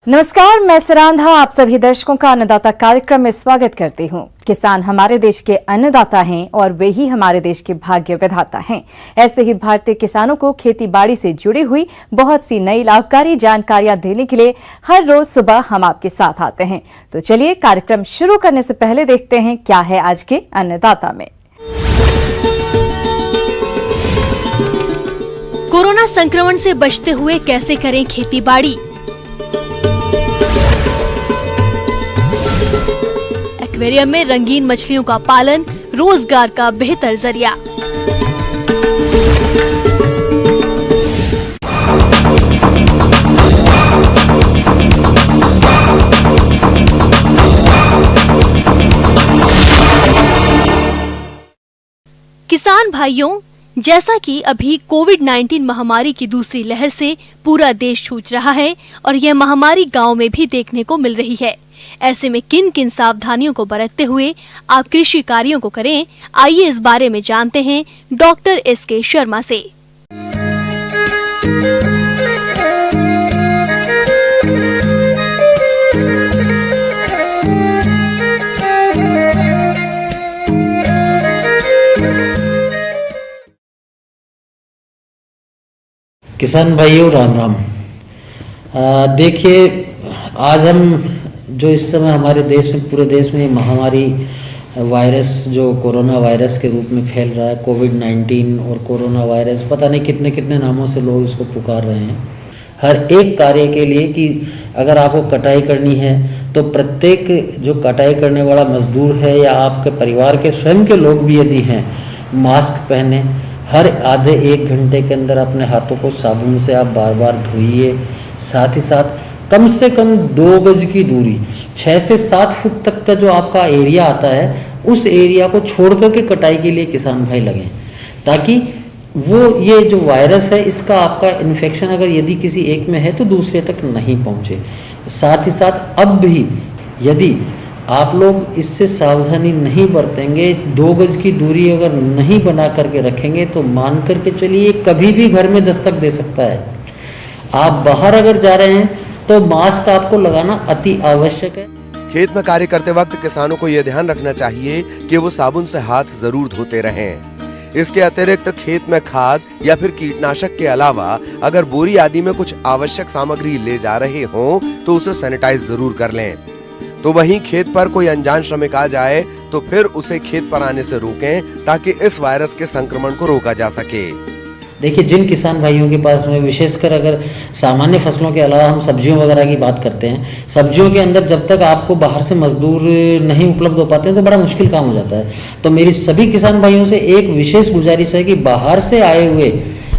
नमस्कार, मैं सरांधा आप सभी दर्शकों का अन्नदाता कार्यक्रम में स्वागत करती हूं। किसान हमारे देश के अन्नदाता हैं और वे ही हमारे देश के भाग्य विधाता हैं। ऐसे ही भारतीय किसानों को खेती बाड़ी से जुड़ी हुई बहुत सी नई लाभकारी जानकारियां देने के लिए हर रोज सुबह हम आपके साथ आते हैं। तो चलिए कार्यक्रम शुरू करने से पहले देखते हैं क्या है आज के अन्नदाता में। कोरोना संक्रमण से बचते हुए कैसे करें खेती बाड़ी। एक्वेरियम में रंगीन मछलियों का पालन रोजगार का बेहतर जरिया। किसान भाइयों, जैसा कि अभी कोविड-19 महामारी की दूसरी लहर से पूरा देश जूझ रहा है और यह महामारी गांव में भी देखने को मिल रही है। ऐसे में किन किन सावधानियों को बरतते हुए आप कृषि कार्यों को करें, आइए इस बारे में जानते हैं डॉक्टर एस.के. शर्मा से। किसान भाइयों राम राम। देखिए, आज हम जो इस समय हमारे देश में, पूरे देश में महामारी वायरस जो कोरोना वायरस के रूप में फैल रहा है, कोविड-19 और कोरोना वायरस, पता नहीं कितने कितने नामों से लोग इसको पुकार रहे हैं। हर एक कार्य के लिए कि अगर आपको कटाई करनी है तो प्रत्येक जो कटाई करने वाला मजदूर है या आपके परिवार के स्वयं के लोग भी यदि हैं, मास्क पहने, हर आधे एक घंटे के अंदर अपने हाथों को साबुन से आप बार बार धोइए। साथ ही साथ कम से कम 2 गज की दूरी, 6 से 7 फुट तक का जो आपका एरिया आता है, उस एरिया को छोड़ करके कटाई के लिए किसान भाई लगें, ताकि वो ये जो वायरस है इसका आपका इन्फेक्शन अगर यदि किसी एक में है तो दूसरे तक नहीं पहुंचे। साथ ही साथ अब भी यदि आप लोग इससे सावधानी नहीं बरतेंगे, 2 गज की दूरी अगर नहीं बना करके रखेंगे तो मान करके चलिए कभी भी घर में दस्तक दे सकता है। आप बाहर अगर जा रहे हैं तो मास्क आपको लगाना अति आवश्यक है। खेत में कार्य करते वक्त किसानों को यह ध्यान रखना चाहिए कि वो साबुन से हाथ जरूर धोते रहें। इसके अतिरिक्त खेत में खाद या फिर कीटनाशक के अलावा अगर बोरी आदि में कुछ आवश्यक सामग्री ले जा रहे हों तो उसे सैनिटाइज जरूर कर लें। तो वहीं खेत पर कोई अनजान श्रमिक आ जाए तो फिर उसे खेत पर आने से रोकें ताकि इस वायरस के संक्रमण को रोका जा सके। देखिए, जिन किसान भाइयों के पास में विशेषकर अगर सामान्य फसलों के अलावा हम सब्जियों वगैरह की बात करते हैं, सब्जियों के अंदर जब तक आपको बाहर से मजदूर नहीं उपलब्ध हो पाते हैं तो बड़ा मुश्किल काम हो जाता है। तो मेरी सभी किसान भाइयों से एक विशेष गुजारिश है कि बाहर से आए हुए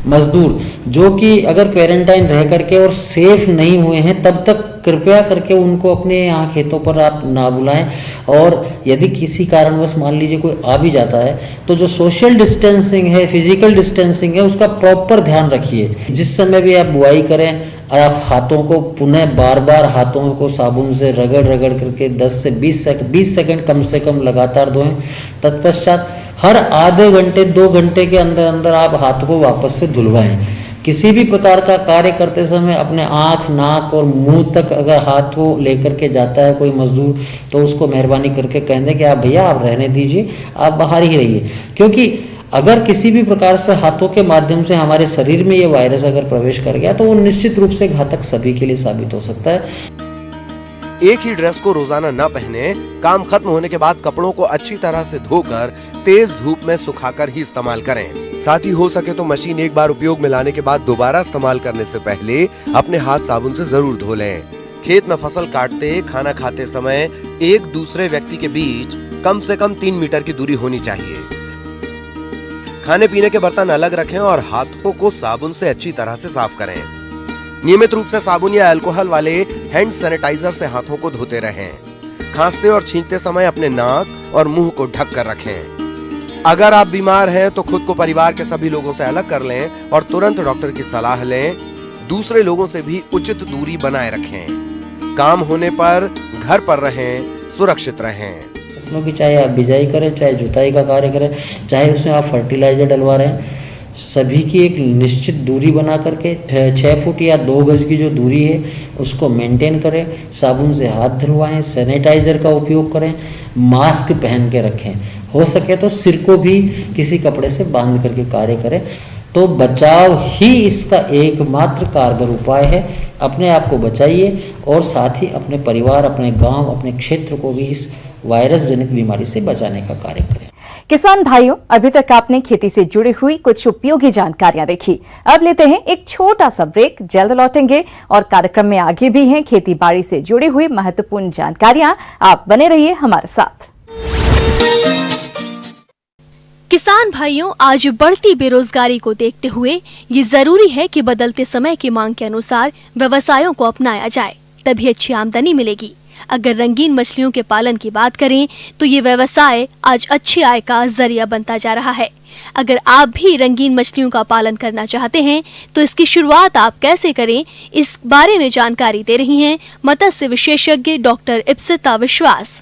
मजदूर जो कि अगर क्वारंटाइन रह करके और सेफ नहीं हुए हैं, तब तक कृपया करके उनको अपने यहाँ खेतों पर आप ना बुलाएं। और यदि किसी कारणवश मान लीजिए कोई आ भी जाता है तो जो सोशल डिस्टेंसिंग है, फिजिकल डिस्टेंसिंग है, उसका प्रॉपर ध्यान रखिए। जिस समय भी आप बुआई करें, आप हाथों को पुनः बार बार हाथों को साबुन से रगड़ रगड़ करके 10 से 20 सेकंड कम से कम लगातार धोएं। तत्पश्चात हर आधे घंटे 2 घंटे के अंदर अंदर आप हाथ को वापस से धुलवाएं। किसी भी प्रकार का कार्य करते समय अपने आँख, नाक और मुंह तक अगर हाथ को लेकर के जाता है कोई मजदूर तो उसको मेहरबानी करके कह दें कि आप भैया आप रहने दीजिए, आप बाहर ही रहिए। क्योंकि अगर किसी भी प्रकार से हाथों के माध्यम से हमारे शरीर में ये वायरस अगर प्रवेश कर गया तो वो निश्चित रूप से घातक सभी के लिए साबित हो सकता है। एक ही ड्रेस को रोजाना न पहने, काम खत्म होने के बाद कपड़ों को अच्छी तरह से धोकर तेज धूप में सुखाकर ही इस्तेमाल करें। साथ ही हो सके तो मशीन एक बार उपयोग में लाने के बाद दोबारा इस्तेमाल करने से पहले अपने हाथ साबुन से जरूर धो लें। खेत में फसल काटते, खाना खाते समय एक दूसरे व्यक्ति के बीच कम से कम 3 मीटर की दूरी होनी चाहिए। खाने पीने के बर्तन अलग रखें और हाथों को साबुन से अच्छी तरह से साफ करें। नियमित रूप से साबुन या अल्कोहल वाले हैंड सैनिटाइजर से हाथों को धोते रहें। खांसते और छींकते समय अपने नाक और मुंह को ढक कर रखें। अगर आप बीमार हैं तो खुद को परिवार के सभी लोगों से अलग कर लें और तुरंत डॉक्टर की सलाह लें। दूसरे लोगों से भी उचित दूरी बनाए रखें। काम होने पर घर पर रहें, सुरक्षित रहें। फसलों की चाहे आप बिजाई करें, चाहे जुताई का कार्य करें, चाहे उसमें आप फर्टिलाइजर डलवा रहे हैं, सभी की एक निश्चित दूरी बना करके 6 फुट या 2 गज की जो दूरी है उसको मेंटेन करें, साबुन से हाथ धुलवाएं, सैनिटाइज़र का उपयोग करें, मास्क पहन के रखें, हो सके तो सिर को भी किसी कपड़े से बांध करके कार्य करें। तो बचाव ही इसका एकमात्र कारगर उपाय है। अपने आप को बचाइए और साथ ही अपने परिवार, अपने गांव, अपने क्षेत्र को भी इस वायरस जनित बीमारी से बचाने का कार्य करें। किसान भाइयों, अभी तक आपने खेती से जुड़ी हुई कुछ उपयोगी जानकारियां देखी। अब लेते हैं एक छोटा सा ब्रेक, जल्द लौटेंगे और कार्यक्रम में आगे भी हैं खेती बाड़ी से जुड़ी हुई महत्वपूर्ण जानकारियां। आप बने रहिए हमारे साथ। किसान भाइयों, आज बढ़ती बेरोजगारी को देखते हुए ये जरूरी है कि बदलते समय की मांग के अनुसार व्यवसायों को अपनाया जाए, तभी अच्छी आमदनी मिलेगी। अगर रंगीन मछलियों के पालन की बात करें तो ये व्यवसाय आज अच्छी आय का जरिया बनता जा रहा है। अगर आप भी रंगीन मछलियों का पालन करना चाहते हैं तो इसकी शुरुआत आप कैसे करें, इस बारे में जानकारी दे रही हैं मत्स्य विशेषज्ञ डॉक्टर इप्सिता विश्वास।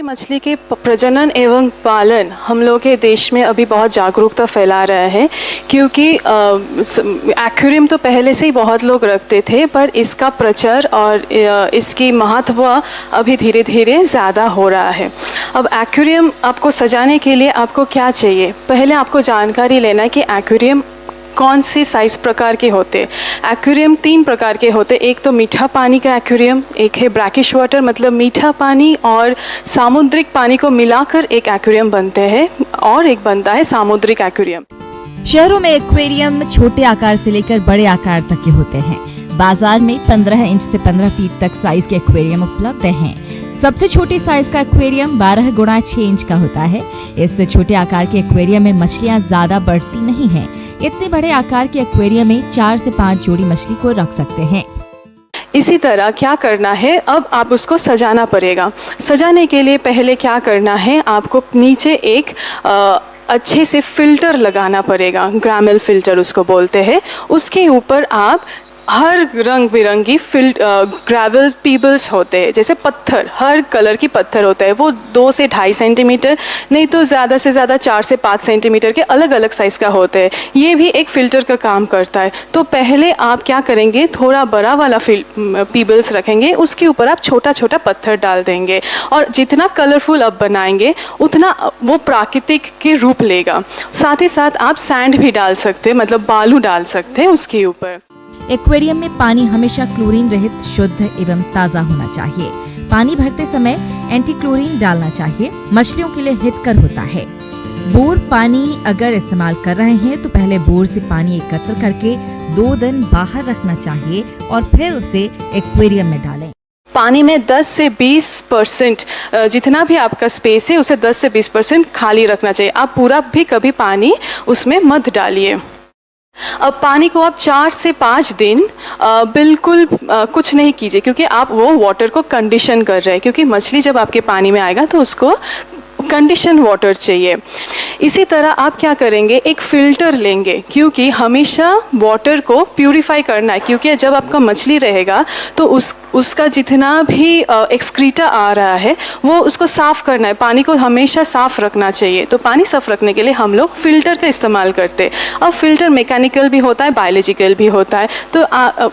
मछली के प्रजनन एवं पालन हम लोग के देश में अभी बहुत जागरूकता फैला रहा है, क्योंकि एक्वेरियम तो पहले से ही बहुत लोग रखते थे, पर इसका प्रचार और इसकी महत्व अभी धीरे धीरे ज़्यादा हो रहा है। अब एक्वेरियम आपको सजाने के लिए आपको क्या चाहिए, पहले आपको जानकारी लेना है कि एक्वेरियम कौन से साइज़ प्रकार के होते। एक्वेरियम 3 प्रकार के होते, एक तो मीठा पानी का एक्वेरियम, एक है ब्रैकिश वाटर मतलब मीठा पानी और सामुद्रिक पानी को मिलाकर एक एक्वेरियम बनते हैं, और एक बनता है सामुद्रिक एक्वेरियम। शहरों में एक्वेरियम छोटे आकार से लेकर बड़े आकार तक के होते हैं। बाजार में 15 इंच से 15 फीट तक साइज के एक्वेरियम उपलब्ध हैं। सबसे छोटे साइज का एक्वेरियम 12 गुणा 6 इंच का होता है। इस छोटे आकार के एक्वेरियम में मछलियाँ ज्यादा बढ़ती नहीं हैं। इतने बड़े आकार के एक्वेरियम में 4 से 5 जोड़ी मछली को रख सकते हैं। इसी तरह क्या करना है, अब आप उसको सजाना पड़ेगा। सजाने के लिए पहले क्या करना है, आपको नीचे एक अच्छे से फिल्टर लगाना पड़ेगा, ग्रामेल फिल्टर उसको बोलते हैं। उसके ऊपर आप हर रंग बिरंगी ग्रेवल पीबल्स होते हैं, जैसे पत्थर, हर कलर की पत्थर होता है, वो 2 से 2.5 सेंटीमीटर, नहीं तो ज़्यादा से ज़्यादा 4 से 5 सेंटीमीटर के अलग अलग साइज़ का होते हैं। ये भी एक फ़िल्टर का काम करता है। तो पहले आप क्या करेंगे, थोड़ा बड़ा वाला पीबल्स रखेंगे, उसके ऊपर आप छोटा छोटा पत्थर डाल देंगे, और जितना कलरफुल आप बनाएंगे उतना वो प्राकृतिक के रूप लेगा। साथ ही साथ आप सैंड भी डाल सकते हैं, मतलब बालू डाल सकते हैं उसके ऊपर। एक्वेरियम में पानी हमेशा क्लोरीन रहित, शुद्ध एवं ताज़ा होना चाहिए। पानी भरते समय एंटी क्लोरीन डालना चाहिए, मछलियों के लिए हितकर होता है। बोर पानी अगर इस्तेमाल कर रहे हैं तो पहले बोर से पानी एकत्र करके 2 दिन बाहर रखना चाहिए और फिर उसे एक्वेरियम में डालें। पानी में 10 से 20% जितना भी आपका स्पेस है उसे 10 से 20% खाली रखना चाहिए। आप पूरा भी कभी पानी उसमें मत डालिए। अब पानी को आप 4 से 5 दिन बिल्कुल कुछ नहीं कीजिए, क्योंकि आप वो वाटर को कंडीशन कर रहे हैं, क्योंकि मछली जब आपके पानी में आएगा तो उसको कंडीशन वाटर चाहिए। इसी तरह आप क्या करेंगे, एक फ़िल्टर लेंगे, क्योंकि हमेशा वाटर को प्यूरिफाई करना है, क्योंकि जब आपका मछली रहेगा तो उसका जितना भी एक्सक्रीटा आ रहा है वो उसको साफ़ करना है। पानी को हमेशा साफ़ रखना चाहिए। तो पानी साफ़ रखने के लिए हम लोग फ़िल्टर का इस्तेमाल करते हैं। अब फ़िल्टर मैकेनिकल भी होता है, बायोलॉजिकल भी होता है, तो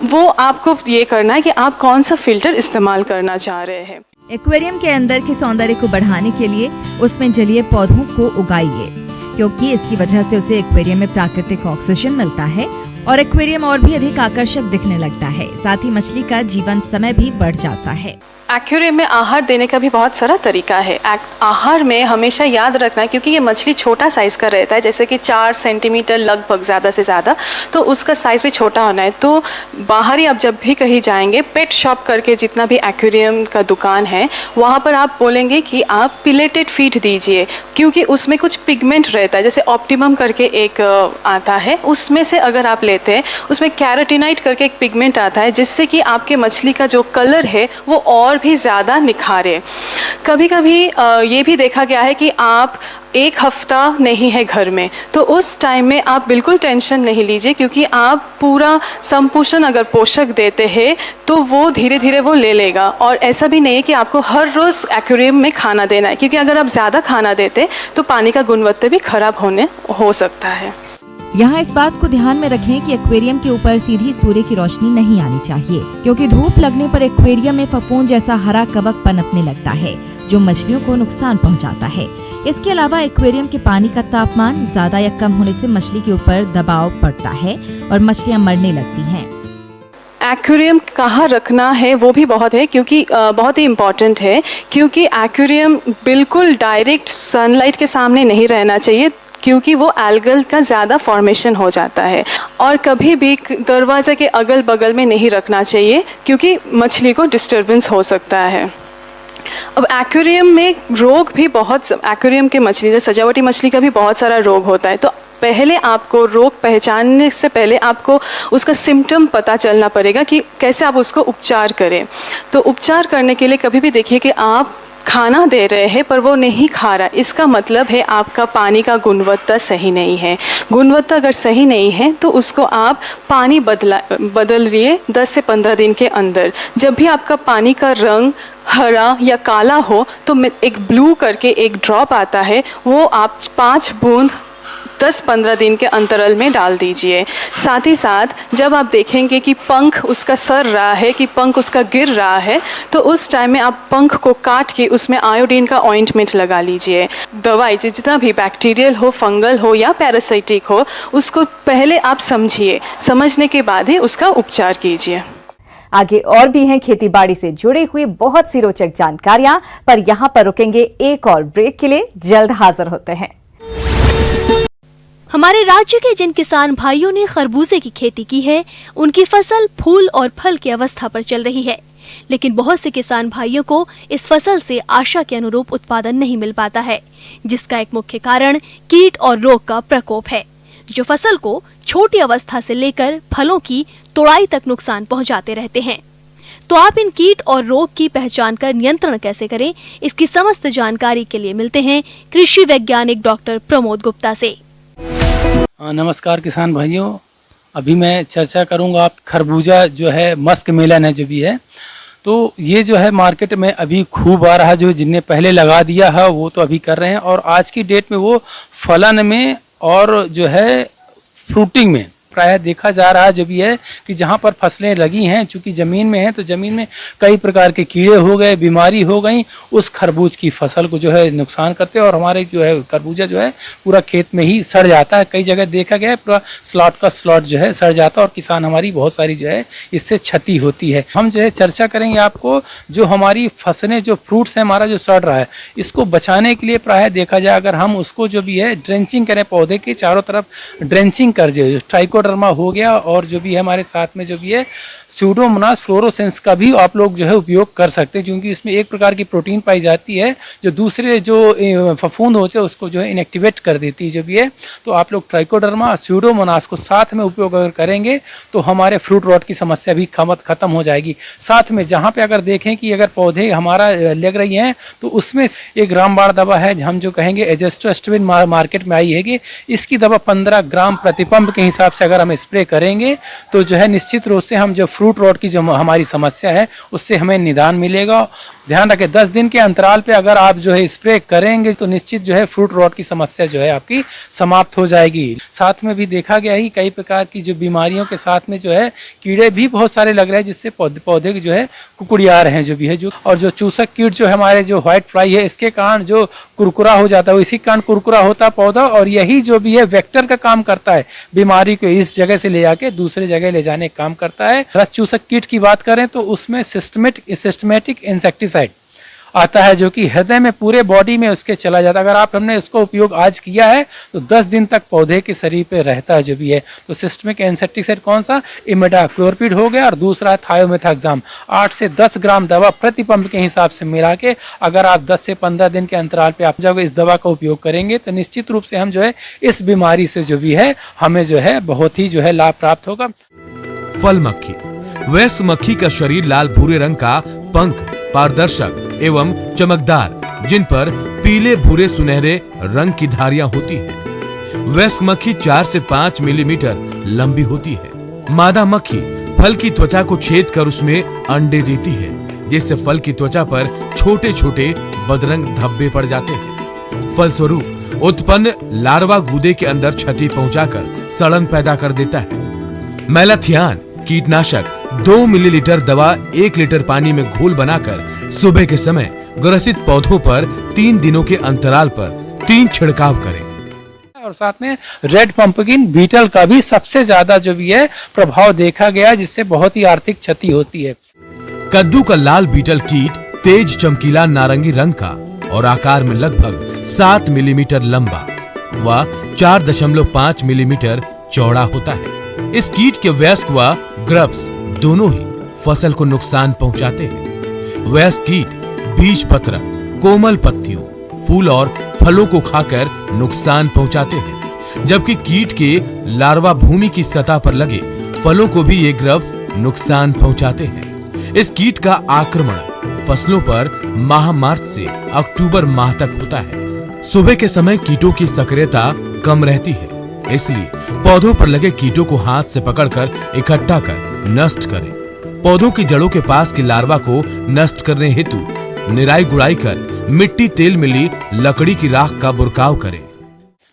वो आपको ये करना है कि आप कौन सा फ़िल्टर इस्तेमाल करना चाह रहे हैं। एक्वेरियम के अंदर के सौंदर्य को बढ़ाने के लिए उसमें जलीय पौधों को उगाइए, क्योंकि इसकी वजह से उसे एक्वेरियम में प्राकृतिक ऑक्सीजन मिलता है और एक्वेरियम और भी अधिक आकर्षक दिखने लगता है। साथ ही मछली का जीवन समय भी बढ़ जाता है। एक्वेरियम में आहार देने का भी बहुत सारा तरीका है। आहार में हमेशा याद रखना, क्योंकि ये मछली छोटा साइज़ का रहता है, जैसे कि 4 सेंटीमीटर लगभग ज़्यादा से ज़्यादा, तो उसका साइज़ भी छोटा होना है। तो बाहर ही आप जब भी कहीं जाएंगे, पेट शॉप करके जितना भी एक्वेरियम का दुकान है वहाँ पर आप बोलेंगे कि आप पिलेटेड फीड दीजिए, क्योंकि उसमें कुछ पिगमेंट रहता है, जैसे ऑप्टिमम करके एक आता है, उसमें से अगर आप लेते हैं उसमें कैरोटीनाइट करके एक पिगमेंट आता है, जिससे कि आपके मछली का जो कलर है वो और भी ज़्यादा निखारे। कभी कभी ये भी देखा गया है कि आप एक हफ्ता नहीं है घर में, तो उस टाइम में आप बिल्कुल टेंशन नहीं लीजिए, क्योंकि आप पूरा संपोषण अगर पोषक देते हैं तो वो धीरे धीरे वो ले लेगा। और ऐसा भी नहीं है कि आपको हर रोज़ एक्वेरियम में खाना देना है, क्योंकि अगर आप ज़्यादा खाना देते तो पानी का गुणवत्ता भी खराब हो सकता है। यहाँ इस बात को ध्यान में रखें कि एक्वेरियम के ऊपर सीधी सूर्य की रोशनी नहीं आनी चाहिए, क्योंकि धूप लगने पर एक्वेरियम में फफूंद जैसा हरा कवक पनपने लगता है, जो मछलियों को नुकसान पहुँचाता है। इसके अलावा एक्वेरियम के पानी का तापमान ज्यादा या कम होने से मछली के ऊपर दबाव पड़ता है और मछलियाँ मरने लगती हैं। एक्वेरियम कहाँ रखना है वो भी बहुत है, क्योंकि बहुत ही इम्पॉर्टेंट है, क्योंकि एक्वेरियम बिल्कुल डायरेक्ट सनलाइट के सामने नहीं रहना चाहिए, क्योंकि वो एल्गल का ज़्यादा फॉर्मेशन हो जाता है। और कभी भी दरवाज़े के अगल बगल में नहीं रखना चाहिए, क्योंकि मछली को डिस्टर्बेंस हो सकता है। अब एक्वेरियम में रोग भी बहुत, एक्वेरियम के मछली जैसे सजावटी मछली का भी बहुत सारा रोग होता है। तो पहले आपको रोग पहचानने से पहले आपको उसका सिम्टम पता चलना पड़ेगा कि कैसे आप उसको उपचार करें। तो उपचार करने के लिए कभी भी देखिए कि आप खाना दे रहे हैं पर वो नहीं खा रहा, इसका मतलब है आपका पानी का गुणवत्ता सही नहीं है। गुणवत्ता अगर सही नहीं है तो उसको आप पानी बदलिए 10 से 15 दिन के अंदर। जब भी आपका पानी का रंग हरा या काला हो तो एक ब्लू करके एक ड्रॉप आता है, वो आप 5 बूंद 10-15 दिन के अंतराल में डाल दीजिए। साथ ही साथ जब आप देखेंगे कि पंख उसका सर रहा है, कि पंख उसका गिर रहा है, तो उस टाइम में आप पंख को काट के उसमें आयोडीन का ऑइंटमेंट लगा लीजिए। दवाई जितना भी बैक्टीरियल हो, फंगल हो या पैरासाइटिक हो, उसको पहले आप समझिए, समझने के बाद ही उसका उपचार कीजिए। आगे और भी हैं खेती बाड़ी से जुड़ी हुई बहुत सी रोचक जानकारियां, पर यहां पर रुकेंगे एक और ब्रेक के लिए। जल्द हाजिर होते हैं। हमारे राज्य के जिन किसान भाइयों ने खरबूजे की खेती की है, उनकी फसल फूल और फल की अवस्था पर चल रही है, लेकिन बहुत से किसान भाइयों को इस फसल से आशा के अनुरूप उत्पादन नहीं मिल पाता है, जिसका एक मुख्य कारण कीट और रोग का प्रकोप है, जो फसल को छोटी अवस्था से लेकर फलों की तोड़ाई तक नुकसान पहुंचाते रहते हैं। तो आप इन कीट और रोग की पहचान कर नियंत्रण कैसे करें, इसकी समस्त जानकारी के लिए मिलते हैं कृषि वैज्ञानिक डॉक्टर प्रमोद गुप्ता से। नमस्कार किसान भाइयों, अभी मैं चर्चा करूंगा आप खरबूजा जो है, मस्क मेलन है जो भी है, तो ये जो है मार्केट में अभी खूब आ रहा है। जो जिनने पहले लगा दिया है वो तो अभी कर रहे हैं, और आज की डेट में वो फलन में और जो है फ्रूटिंग में प्रायः देखा जा रहा है जो भी है कि जहाँ पर फसलें लगी हैं, चूंकि ज़मीन में है तो ज़मीन में कई प्रकार के कीड़े हो गए, बीमारी हो गई, उस खरबूज की फसल को जो है नुकसान करते हैं, और हमारे जो है खरबूजा जो है पूरा खेत में ही सड़ जाता है। कई जगह देखा गया है पूरा स्लॉट का स्लॉट जो है सड़ जाता है, और किसान हमारी बहुत सारी जो है इससे क्षति होती है। हम जो है चर्चा करेंगे आपको जो हमारी फसलें, जो फ्रूट्स है हमारा जो सड़ रहा है, इसको बचाने के लिए प्रायः देखा जाए अगर हम उसको जो भी है ड्रेंचिंग करें, पौधे के चारों तरफ ड्रेंचिंग कर जो ट्राइकोडर्मा हो गया, और जो भी है हमारे साथ में जो भी है स्यूडोमोनास फ्लोरोसेंस का भी आप लोग जो है उपयोग कर सकते हैं, क्योंकि इसमें एक प्रकार की प्रोटीन पाई जाती है जो दूसरे जो फफूंद होते हैं उसको जो है इनएक्टिवेट कर देती है जो भी है। तो आप लोग ट्राइकोडर्मा स्यूडोमोनास को साथ में उपयोग अगर करेंगे तो हमारे फ्रूट रॉट की समस्या भी खत्म हो जाएगी। साथ में जहाँ पे अगर देखें कि अगर पौधे हमारा लग रही हैं तो उसमें एक रामबाण दवा है, हम जो कहेंगे एजेस्ट्रोस्टिन मार्केट में आई है कि इसकी दवा 15 ग्राम प्रतिपंप के हिसाब से अगर हम स्प्रे करेंगे तो जो है निश्चित रूप से हम जो फ्रूट रॉट की जो हमारी समस्या है उससे हमें निदान मिलेगा। ध्यान रखें 10 दिन के अंतराल पे अगर आप जो है स्प्रे करेंगे तो निश्चित जो है फ्रूट रॉट की समस्या जो है आपकी समाप्त हो जाएगी। साथ में भी देखा गया ही कई प्रकार की जो बीमारियों के साथ में जो है कीड़े भी बहुत सारे लग रहे हैं, जिससे पौधे जो है कुकुड़िया रहे हैं जो भी है जो, और जो चूसक कीट जो है हमारे जो व्हाइट फ्लाई है इसके कारण जो कुरकुरा हो जाता है, इसी कारण कुरकुरा होता है पौधा, और यही जो भी है वेक्टर का काम करता है, बीमारी को इस जगह से ले जाके दूसरे जगह ले जाने का काम करता है। रस चूसक कीट की बात करें तो उसमें सिस्टमेटिक इंसेक्टिसाइड आता है जो कि हृदय में पूरे बॉडी में उसके चला जाता है। अगर हमने इसको उपयोग आज किया है तो 10 दिन तक पौधे के शरीर पे रहता है जो भी है। तो सिस्टमिक इंसेक्टिसाइड कौन सा, इमिडाक्लोरपिड हो गया, और दूसरा थायोमेथाक्साम 8 से 10 ग्राम दवा प्रति पंप के हिसाब से मिला के अगर आप 10 से 15 दिन के अंतराल पे आप जब इस दवा का उपयोग करेंगे तो निश्चित रूप से हम जो है इस बीमारी से जो भी है हमें जो है बहुत ही जो है लाभ प्राप्त होगा। फल मक्खी, वयस्क मक्खी का शरीर लाल भूरे रंग का, पंख पारदर्शक एवं चमकदार, जिन पर पीले भूरे सुनहरे रंग की धारियां होती हैं। वयस्क मक्खी 4 से 5 मिलीमीटर लंबी होती है। मादा मक्खी फल की त्वचा को छेद कर उसमें अंडे देती है, जिससे फल की त्वचा पर छोटे छोटे बदरंग धब्बे पड़ जाते हैं। फलस्वरूप उत्पन्न लार्वा गूदे के अंदर क्षति पहुंचाकर सड़न पैदा कर देता है। मैलाथियान कीटनाशक 2 मिलीलीटर दवा 1 लीटर पानी में घोल बनाकर सुबह के समय ग्रसित पौधों पर 3 दिनों के अंतराल पर 3 छिड़काव करें। और साथ में रेड पंपकिन बीटल का भी सबसे ज्यादा जो भी है प्रभाव देखा गया, जिससे बहुत ही आर्थिक क्षति होती है। कद्दू का लाल बीटल कीट तेज चमकीला नारंगी रंग का और आकार में लगभग 7 मिलीमीटर लंबा व 4.5 मिलीमीटर चौड़ा होता है। इस कीट के वयस्क व ग्रब्स दोनों ही फसल को नुकसान पहुंचाते हैं। वयस्क कीट बीज पत्रक, कोमल पत्तियों, फूल और फलों को खाकर नुकसान पहुंचाते हैं, जबकि कीट के लार्वा भूमि की सतह पर लगे फलों को भी ये ग्रब्स नुकसान पहुंचाते हैं। इस कीट का आक्रमण फसलों पर माह मार्च से अक्टूबर माह तक होता है। सुबह के समय कीटों की सक्रियता कम रहती है, इसलिए पौधों पर लगे कीटों को हाथ से पकड़कर इकट्ठा कर नष्ट करें। पौधों की जड़ों के पास के लार्वा को नष्ट करने हेतु निराई गुड़ाई कर मिट्टी तेल मिली लकड़ी की राख का बुरकाव करें।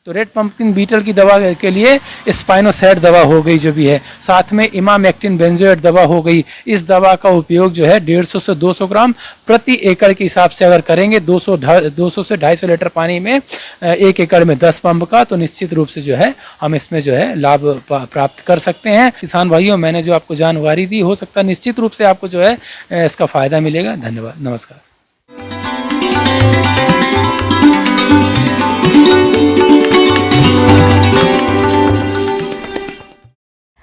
तो रेड पंपकिन बीटल की दवा के लिए स्पाइनोसैड दवा हो गई जो भी है, साथ में इमामेक्टिन बेंजोएट दवा हो गई। इस दवा का उपयोग जो है 150 से 200 ग्राम प्रति एकड़ के हिसाब से अगर करेंगे 200 से 250 लीटर पानी में 1 एकड़ में 10 पंप का, तो निश्चित रूप से जो है हम इसमें जो है लाभ प्राप्त कर सकते हैं। किसान भाइयों, मैंने जो आपको जानकारी दी, हो सकता है निश्चित रूप से आपको जो है इसका फायदा मिलेगा। धन्यवाद, नमस्कार।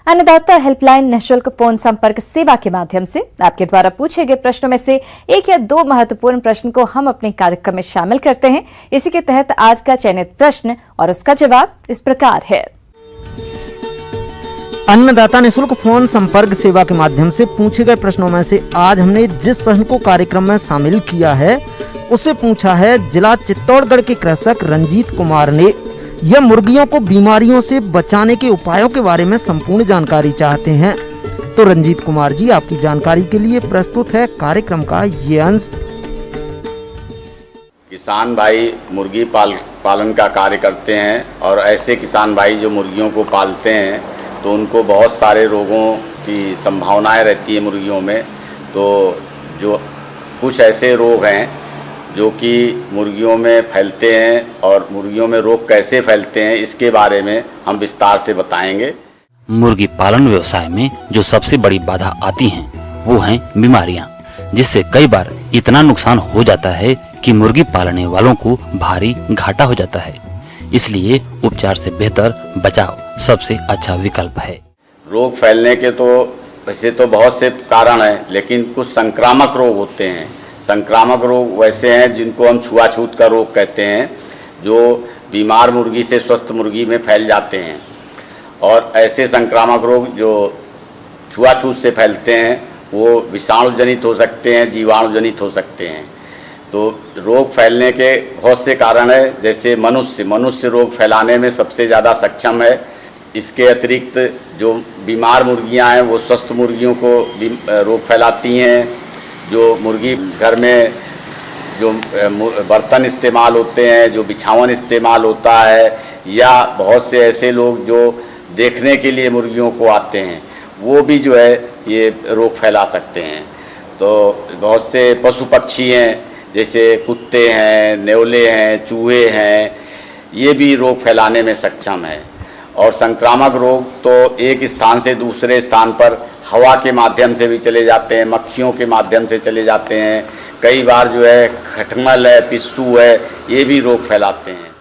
अन्नदाता हेल्पलाइन निःशुल्क फोन संपर्क सेवा के माध्यम से आपके द्वारा पूछे गए प्रश्नों में से 1 या 2 महत्वपूर्ण प्रश्न को हम अपने कार्यक्रम में शामिल करते हैं। इसी के तहत आज का चयनित प्रश्न और उसका जवाब इस प्रकार है। अन्नदाता निःशुल्क फोन संपर्क सेवा के माध्यम से पूछे गए प्रश्नों में से आज हमने जिस प्रश्न को कार्यक्रम में शामिल किया है उसे पूछा है जिला चित्तौड़गढ़ के कृषक रंजीत कुमार ने। यह मुर्गियों को बीमारियों से बचाने के उपायों के बारे में संपूर्ण जानकारी चाहते हैं। तो रंजीत कुमार जी, आपकी जानकारी के लिए प्रस्तुत है कार्यक्रम का ये अंश। किसान भाई मुर्गी पालन का कार्य करते हैं और ऐसे किसान भाई जो मुर्गियों को पालते हैं तो उनको बहुत सारे रोगों की संभावनाएं रहती है मुर्गियों में। तो जो कुछ ऐसे रोग हैं जो कि मुर्गियों में फैलते हैं और मुर्गियों में रोग कैसे फैलते हैं, इसके बारे में हम विस्तार से बताएंगे। मुर्गी पालन व्यवसाय में जो सबसे बड़ी बाधा आती हैं वो हैं बीमारियां, जिससे कई बार इतना नुकसान हो जाता है कि मुर्गी पालने वालों को भारी घाटा हो जाता है। इसलिए उपचार से बेहतर बचाव सबसे अच्छा विकल्प है। रोग फैलने के तो वैसे तो बहुत से कारण हैं, लेकिन कुछ संक्रामक रोग होते हैं। संक्रामक रोग वैसे हैं जिनको हम छुआछूत का रोग कहते हैं, जो बीमार मुर्गी से स्वस्थ मुर्गी में फैल जाते हैं। और ऐसे संक्रामक रोग जो छुआछूत से फैलते हैं वो विषाणु जनित हो सकते हैं, जीवाणु जनित हो सकते हैं। तो रोग फैलने के बहुत से कारण है, जैसे मनुष्य रोग फैलाने में सबसे ज़्यादा सक्षम है। इसके अतिरिक्त जो बीमार मुर्गियां हैं वो स्वस्थ मुर्गियों को रोग फैलाती हैं। जो मुर्गी घर में जो बर्तन इस्तेमाल होते हैं, जो बिछावन इस्तेमाल होता है, या बहुत से ऐसे लोग जो देखने के लिए मुर्गियों को आते हैं, वो भी जो है ये रोग फैला सकते हैं। तो बहुत से पशु पक्षी हैं, जैसे कुत्ते हैं, नेवले हैं, चूहे हैं, ये भी रोग फैलाने में सक्षम है। और संक्रामक रोग तो एक स्थान से दूसरे स्थान पर हवा के माध्यम से भी चले जाते हैं, मक्खियों के माध्यम से चले जाते हैं। कई बार जो है खटमल है, पिस्सू है, ये भी रोग फैलाते हैं।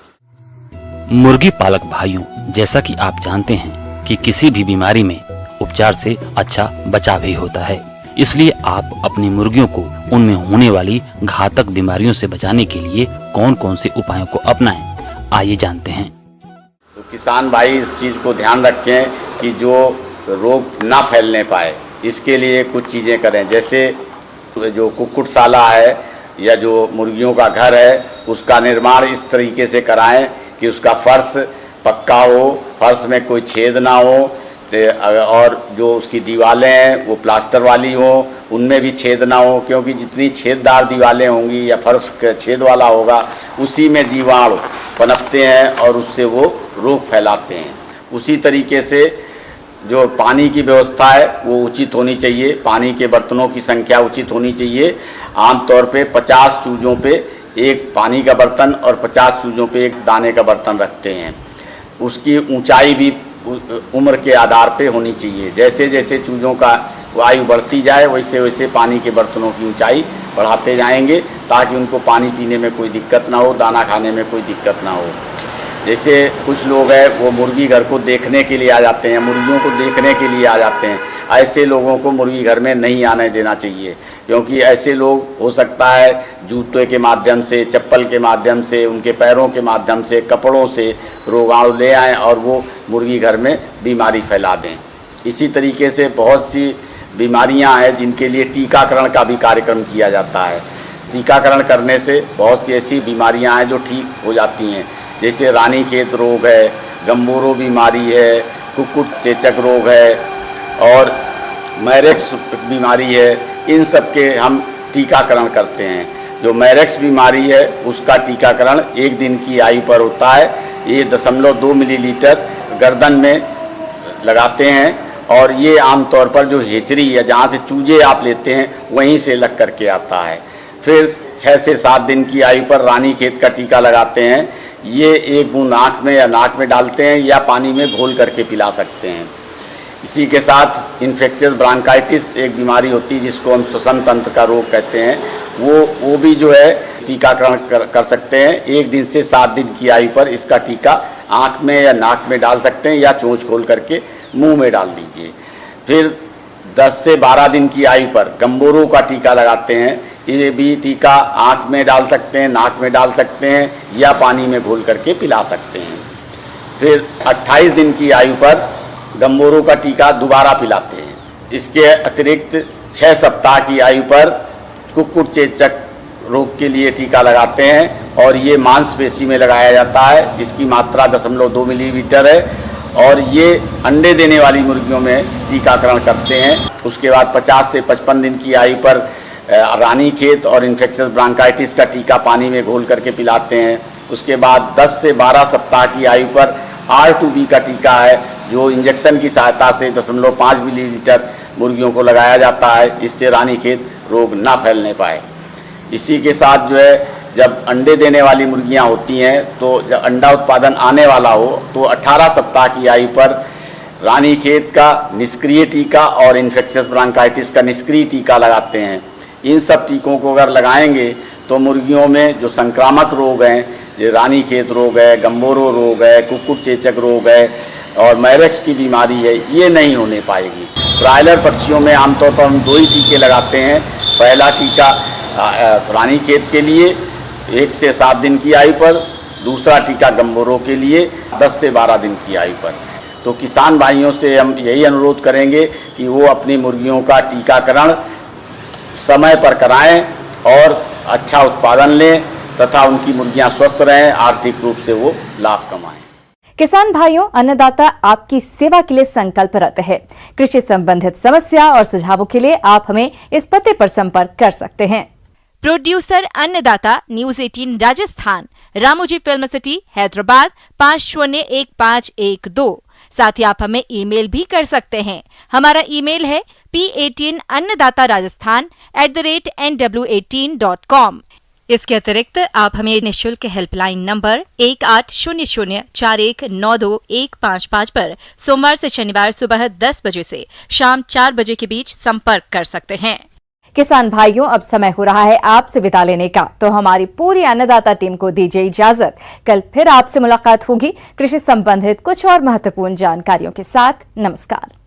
मुर्गी पालक भाइयों, जैसा कि आप जानते हैं कि किसी भी बीमारी में उपचार से अच्छा बचाव ही होता है। इसलिए आप अपनी मुर्गियों को उनमें होने वाली घातक बीमारियों से बचाने के लिए कौन कौन से उपायों को अपनाएं, आइए जानते हैं। तो किसान भाई इस चीज़ को ध्यान रखें कि जो रोग ना फैलने पाए, इसके लिए कुछ चीज़ें करें। जैसे जो कुक्कुटशाला है या जो मुर्गियों का घर है उसका निर्माण इस तरीके से कराएं कि उसका फर्श पक्का हो, फर्श में कोई छेद ना हो, और जो उसकी दीवारें हैं वो प्लास्टर वाली हो, उनमें भी छेद ना हो, क्योंकि जितनी छेददार दीवारें होंगी या फर्श छेद वाला होगा उसी में जीवाणु पनपते हैं और उससे वो रोग फैलाते हैं। उसी तरीके से जो पानी की व्यवस्था है वो उचित होनी चाहिए, पानी के बर्तनों की संख्या उचित होनी चाहिए। आमतौर पे 50 चूज़ों पे एक पानी का बर्तन और 50 चूज़ों पे एक दाने का बर्तन रखते हैं। उसकी ऊंचाई भी उम्र के आधार पे होनी चाहिए। जैसे जैसे चूज़ों का आयु बढ़ती जाए वैसे वैसे पानी के बर्तनों की ऊंचाई बढ़ाते जाएंगे ताकि उनको पानी पीने में कोई दिक्कत ना हो, दाना खाने में कोई दिक्कत ना हो। जैसे कुछ लोग हैं वो मुर्गी घर को देखने के लिए आ जाते हैं, मुर्गियों को देखने के लिए आ जाते हैं। ऐसे लोगों को मुर्गी घर में नहीं आने देना चाहिए, क्योंकि ऐसे लोग हो सकता है जूते के माध्यम से, चप्पल के माध्यम से, उनके पैरों के माध्यम से, कपड़ों से रोगाणु ले आएँ और वो मुर्गी घर में बीमारी फैला दें। इसी तरीके से बहुत सी बीमारियां हैं जिनके लिए टीकाकरण का भी कार्यक्रम किया जाता है। टीकाकरण करने से बहुत सी ऐसी बीमारियां हैं जो ठीक हो जाती हैं, जैसे रानीखेत रोग है, गंबोरो बीमारी है, कुक्कुट चेचक रोग है और मैरेक्स बीमारी है। इन सब के हम टीकाकरण करते हैं। जो मैरेक्स बीमारी है उसका टीकाकरण 1 दिन की आयु पर होता है। ये 0.2 मिलीलीटर गर्दन में लगाते हैं और ये आमतौर पर जो हेचरी या जहाँ से चूजे आप लेते हैं वहीं से लग करके आता है। फिर 6 से 7 दिन की आयु पर रानीखेत का टीका लगाते हैं। ये 1 बूंद आँख में या नाक में डालते हैं या पानी में घोल करके पिला सकते हैं। इसी के साथ इन्फेक्शियस ब्रांकाइटिस एक बीमारी होती है जिसको हम श्वसन तंत्र का रोग कहते हैं, वो भी जो है टीकाकरण कर सकते हैं। 1 दिन से 7 दिन की आयु पर इसका टीका आँख में या नाक में डाल सकते हैं या चोंच खोल करके मुंह में डाल दीजिए। फिर 10 से 12 दिन की आयु पर गंबोरो का टीका लगाते हैं। ये भी टीका आँख में डाल सकते हैं, नाक में डाल सकते हैं या पानी में घोल करके पिला सकते हैं। फिर 28 दिन की आयु पर गंबोरो का टीका दोबारा पिलाते हैं। इसके अतिरिक्त 6 सप्ताह की आयु पर कुक्कुट चेचक रोग के लिए टीका लगाते हैं और ये मांसपेशी में लगाया जाता है। इसकी मात्रा 0.2 मिलीलीटर है और ये अंडे देने वाली मुर्गियों में टीकाकरण करते हैं। उसके बाद 50 से 55 दिन की आयु पर रानीखेत और इन्फेक्शियस ब्रांकाइटिस का टीका पानी में घोल करके पिलाते हैं। उसके बाद 10 से 12 सप्ताह की आयु पर R2B का टीका है जो इंजेक्शन की सहायता से 0.5 मिलीलीटर मुर्गियों को लगाया जाता है, इससे रानीखेत रोग ना फैलने पाए। इसी के साथ जो है जब अंडे देने वाली मुर्गियां होती हैं तो जब अंडा उत्पादन आने वाला हो तो 18 सप्ताह की आयु पर रानीखेत का निष्क्रिय टीका और इन्फेक्शियस ब्रांकाइटिस का निष्क्रिय टीका लगाते हैं। इन सब टीकों को अगर लगाएंगे तो मुर्गियों में जो संक्रामक रोग हैं, जो रानीखेत रोग है, गंबोरो रोग है, कुक्कुट चेचक रोग है और मैरेक्स की बीमारी है, ये नहीं होने पाएगी। ब्रायलर पक्षियों में आमतौर पर हम 2 ही टीके लगाते हैं। पहला टीका रानीखेत के लिए 1 से 7 दिन की आयु पर, दूसरा टीका गंबोरो के लिए 10 से 12 दिन की आयु पर। तो किसान भाइयों से हम यही अनुरोध करेंगे कि वो अपनी मुर्गियों का टीकाकरण समय पर कराएं और अच्छा उत्पादन लें तथा उनकी मुर्गियां स्वस्थ रहें, आर्थिक रूप से वो लाभ कमाएं। किसान भाइयों, अन्नदाता आपकी सेवा के लिए संकल्परत है। कृषि संबंधित समस्या और सुझावों के लिए आप हमें इस पते पर संपर्क कर सकते हैं। प्रोड्यूसर अन्नदाता, news 18 Rajasthan, Ramoji film city, Hyderabad 501512। साथ ही आप हमें ईमेल भी कर सकते हैं। हमारा ईमेल है p18annadatarajasthan@nw18.com। इसके अतिरिक्त आप हमें निःशुल्क हेल्पलाइन नंबर 180041921555 पर सोमवार से शनिवार सुबह 10 बजे से शाम 4 बजे के बीच संपर्क कर सकते हैं। किसान भाइयों, अब समय हो रहा है आपसे विदा लेने का, तो हमारी पूरी अन्नदाता टीम को दीजिए इजाजत। कल फिर आपसे मुलाकात होगी कृषि संबंधित कुछ और महत्वपूर्ण जानकारियों के साथ। नमस्कार।